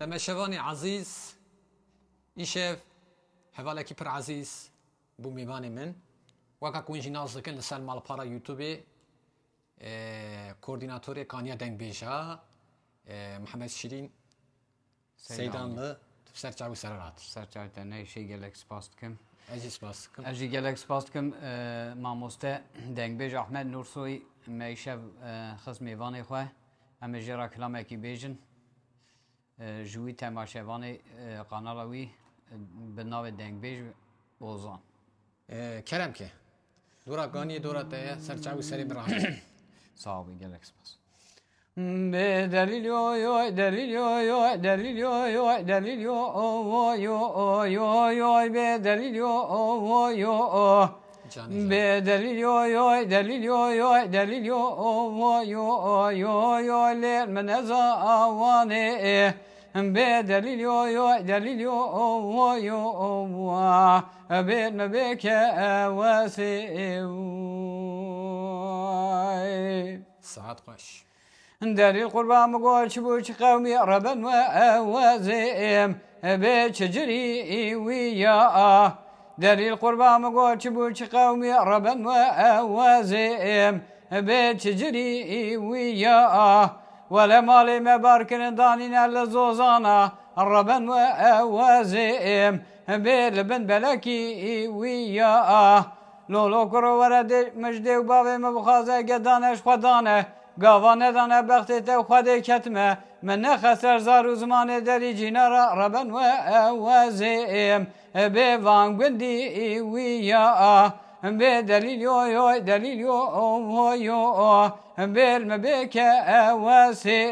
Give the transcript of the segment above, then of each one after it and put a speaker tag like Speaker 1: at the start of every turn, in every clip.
Speaker 1: تماشاواني عزيز إيشاف هفالكي بر عزيز بو ميباني من وكا كوينجي نازكن لسال مال بارا يوتيوبي کوردیناتوری کانیا دنگ بیجا محمد شیرین سیدانlı سرچاوی سرات
Speaker 2: سرچاوی تنه شی گلکس باستکم
Speaker 1: عزیز باستکم
Speaker 2: اجی گلکس باستکم ماموسته دنگ بیج احمد نورسوی میشب خصم ایوانی خواه اما جرا کلامه کی بیجن جوی تماشاوانی قنالاوی به نام دنگ بیج اوزان
Speaker 1: کرم که دورا گانی دورا تایه سرچاوی سری براه
Speaker 2: صعب گلکس باست به دلیل یو دلیل یو دلیل یو دلیل یو به دلیل یو به دلیل یو دلیل یو دلیل یو لیل من از آوانه به دلیل یو دلیل یو به مبک واسه
Speaker 1: ساعت خوش
Speaker 2: دلیل قربان مگو چبوچ قومی ربن و وزیم به چجری ویا دلیل قربان مگو چبوچ قومی ربن و وزیم به چجری ویا ولا مالی مبارکن دانین لزوزانا ربن و وزیم به لبن بلکی ویا لولو کرو ورد مجده و بابی مبخازه گدانش خودانه گاوانه دانه بختی تو خود کتمه من نخسر زار و زمان دری جینا را ربن و وزیم به وانگوندی ویا به دلیل یو دلیل یو به المبک وسی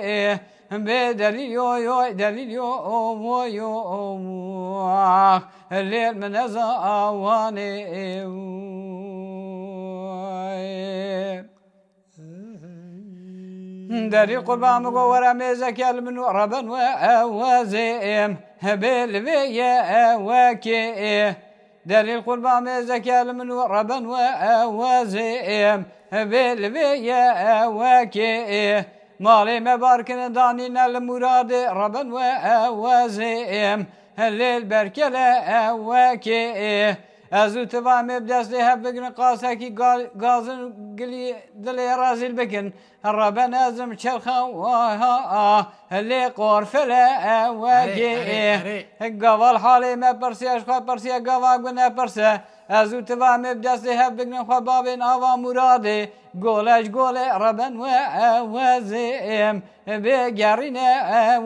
Speaker 2: به دلیل یو دلیل یو لیل من از آوانه دلیل قربان مگو ورمیزه کل منو ربن و وزیم بالوی وکی دلیل قربان میزه کل منو ربن و وزیم بالوی وکی مالی مبارکن دانین المراد ربن و وزیم لیل برکل وکی ازو تمام بدستی هب بگن قاسه کی گازن گلی دلی رازیل بکن ربن ازم چرخا وها لی قرفل وگی گوال حالی ما پرسی اشخوا پرسی گوال گونه پرسه ازو تمام بدستی هب بگن خبابین آوا مراده گولش گول ربن و وزیم بگرین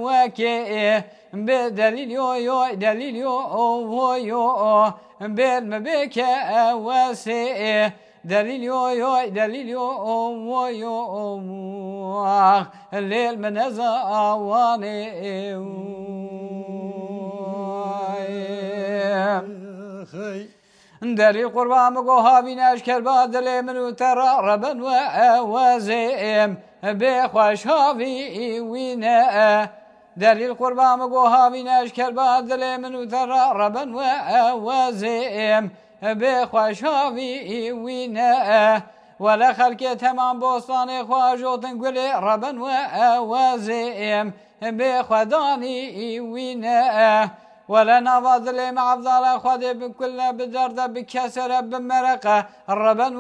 Speaker 2: وکی به دلیل یو دلیل یو بالمبك واسع دليل يو دليل يو الليل من زواني دليل قربان مگو هابين اشكر بادل من ترى ربن وزيم بخوش هاوي وينا دلیل قربان مگو هاوین اشکر بادل منو ترى ربن وزیم به خوش هاوی وینه ولا خلق تمام بوستان خواجوتن گل ربن وزیم به خدانی وینه ولا نفضل مع افضل خد بكل بدرد بكسر بمرقه ربن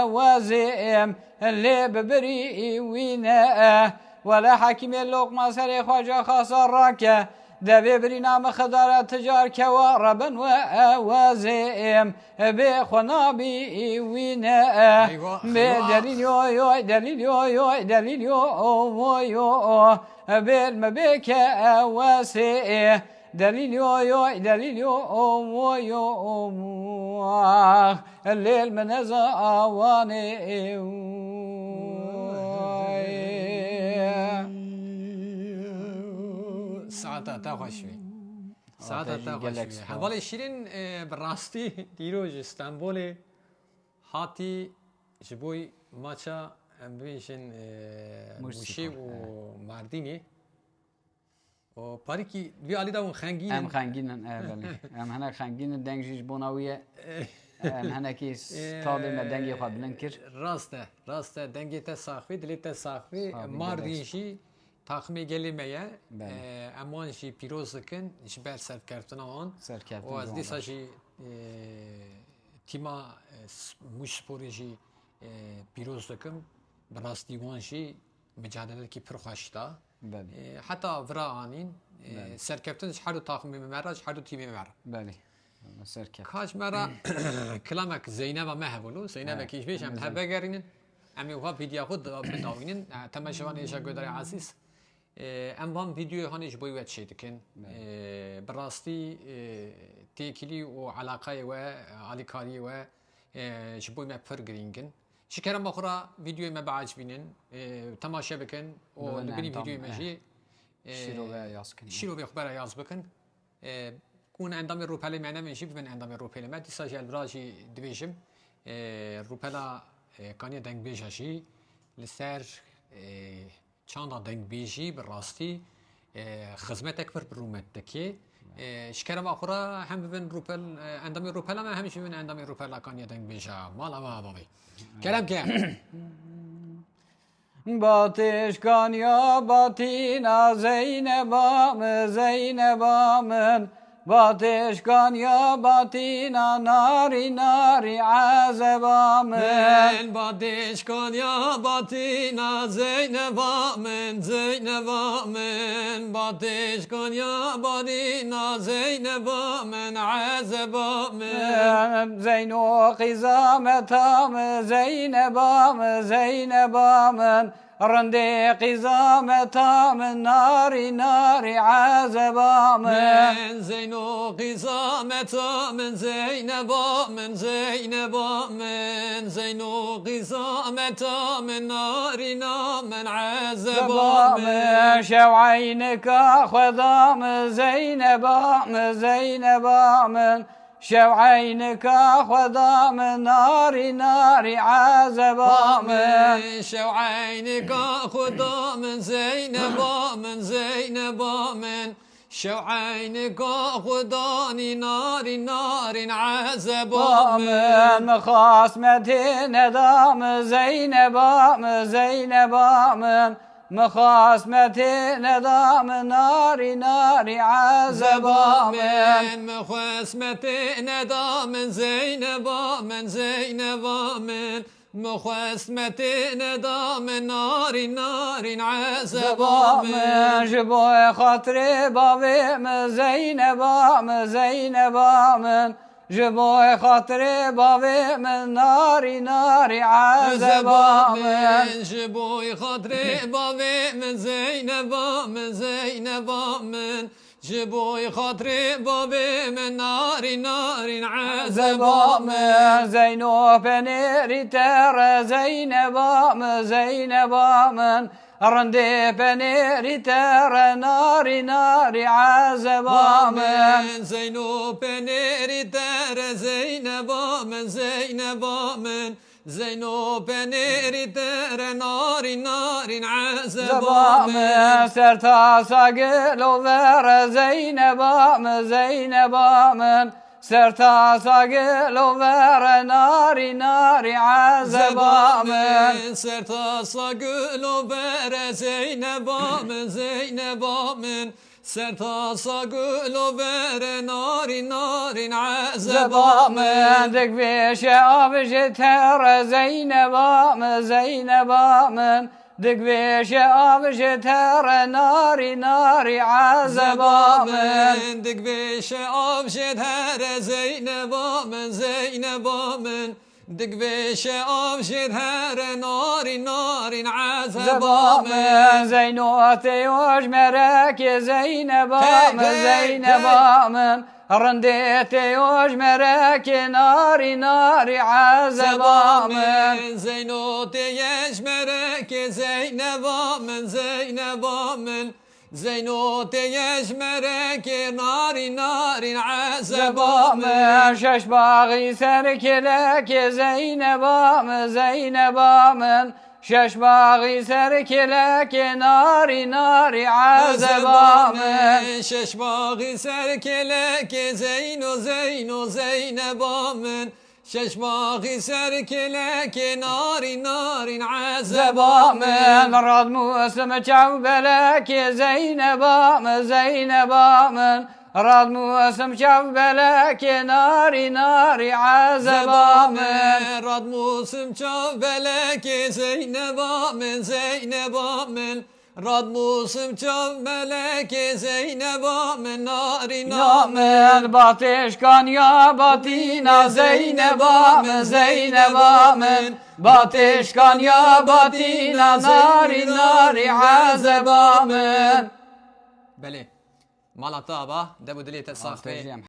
Speaker 2: وزیم اللي ببري وینه ولا حكيم اللقمة سري خواجه خاصة راكه دبي برنامج خضار تجار كواربا ووازيم بخنابي وينا بدليل يو دليل يو دليل يو بالمبيك واسي دليل يو دليل يو الليل من زواني
Speaker 1: ساعت تا خوشی ساعت تا خوشی حوالی شیرین براستی دیروز استانبول هاتی جبوی ماچا بیشن موشی و مردینی و پاری کی وی علی داون خنگین
Speaker 2: ام خنگینن بله ام هنا خنگین دنگیش بناویه ام هنا کی طالب دنگی خود بلنکر
Speaker 1: راسته دنگی تا ساخوی دلی تا ساخوی مردینشی takımı gelimeye
Speaker 2: Bəli.
Speaker 1: eman jî pîroz dikin ji ber serkeftina wan
Speaker 2: Serkeftin
Speaker 1: û ez
Speaker 2: Doğan
Speaker 1: dîsa
Speaker 2: baş.
Speaker 1: jî tîma Muş Sporê jî pîroz dikim bi rastî wan jî mücadelekî pir xweş da
Speaker 2: Bəli.
Speaker 1: heta vira anîn serkeftin ji her du takımê me re ji her du tîmê me re
Speaker 2: Bəli. Serkeft.
Speaker 1: kaç me re kilamek Zeyneba me hebû Zeynebekî ji vê em hevegerînin em ê wiha vîdya xwe bidawînin temeşevan êşa Godarê Ezîz em van vîdyoyê hanê ji bo we çê dikin bi rastî têkilî û alaqayê we alîkariyê we ji bo me pir girîngin ji kerema xwe re vîdyoyê me biacibînin temaşe bikin û li binî vîdyoyê me jî
Speaker 2: Şîrovaya yaz kirin.
Speaker 1: şîrovê xwe bera yaz bikin û endamê rûpelê me nemin jî bibin endamê rûpelê me dîsa jî elvira jî dibêjim rûpela Kaniya Dengbêja jî li ser çanda dengbêjî bi rastî xizmetek pir bi rûmet dike ji kerema xwe re hem bibin rûpel endamê rûpela me hem jî bibin endamê rûpela Kaniya Dengbêja mala me bavê kelem ke
Speaker 2: Batışkan ya batina Zeynebam Zeynebamın Batışkan ya batina nari nari azebamın
Speaker 1: Men badişkan ya batina Zeyneba men Zeyneba men badişkan ya batina Zeyneba men azeba men
Speaker 2: Zeyno qizametam Zeynebam Zeynebamın Rende qizametam nari nari azebamın
Speaker 1: men Zeyno qizameta men Zeyneba men Zeyneba men Zeyno qizameta men narina men azeba men
Speaker 2: شوعينك خذام زينبام زينبام شوعينك خذام نار نار عذبام
Speaker 1: شوعينك خدا من زينبا من زينبا من شوعينك خداني نار نار عذبا
Speaker 2: من مخاصمة ندام زينبام زينبام مخاصمة ندام نار نار عذبا
Speaker 1: من مخاصمة ندام زينبا من زينبا من مخاصمة ندام نار نار عذبا
Speaker 2: من جبوي خاطري بابي من زينبا من زينبا من جبوي خاطري بابي من نار نار عذبا من
Speaker 1: جبوي خاطري بابي من زينبا من زينبا من جبوي خاطري بابي من نار نار عذبا
Speaker 2: من زينو بنيري تر زينبا من زينبا من رندي بنيري تر نار نار عذبا من
Speaker 1: زينو بنيري تر زينبا من زينبا من زينو بنيري تر نار نار عذبا
Speaker 2: من سرتا ساقلو ذر زينبا من زينبا من سرتا ساقلو ذر نار نار عذبا من
Speaker 1: سرتا ساقلو ذر زينبا من زينبا من سرتا ساقلو ذر نار نار عذبا
Speaker 2: من دك بيش أبجتر زينبا من زينبا من دك بيش أبجتر نار نار عذبا من
Speaker 1: دك بيش أبجتر زينبا من زينبا من دك بيش أبجتر نار نار عذبا
Speaker 2: من زينوتي وجمرك زينبا من زينبا من رنديتي وجمرك نار نار عذبا من
Speaker 1: زينوتي يجمرك زينبا من زينبا من زينوتي يجمرك نار نار عذبا
Speaker 2: من شش باغي سرك لك زينبا من زينبا من شش باغي سرك لك نار نار عذبا من
Speaker 1: شش باغي سرك لك زينو زينو زينبا من ششباغي سركلك ناري ناري
Speaker 2: زبا من
Speaker 1: عزبا
Speaker 2: راد موسم شوبلك زينبا من زينبا من راد موسم شوبلك ناري ناري عزبا من
Speaker 1: راد موسم شوبلك زينبا من زينبا من راد موسم شوبلك زينبا من ناري
Speaker 2: من باتش كان يا باتينا زينبا من زينبا من باتش كان يا باتينا ناري ناري عزبا من
Speaker 1: بله مالا طابة دبو دليت الصاخبة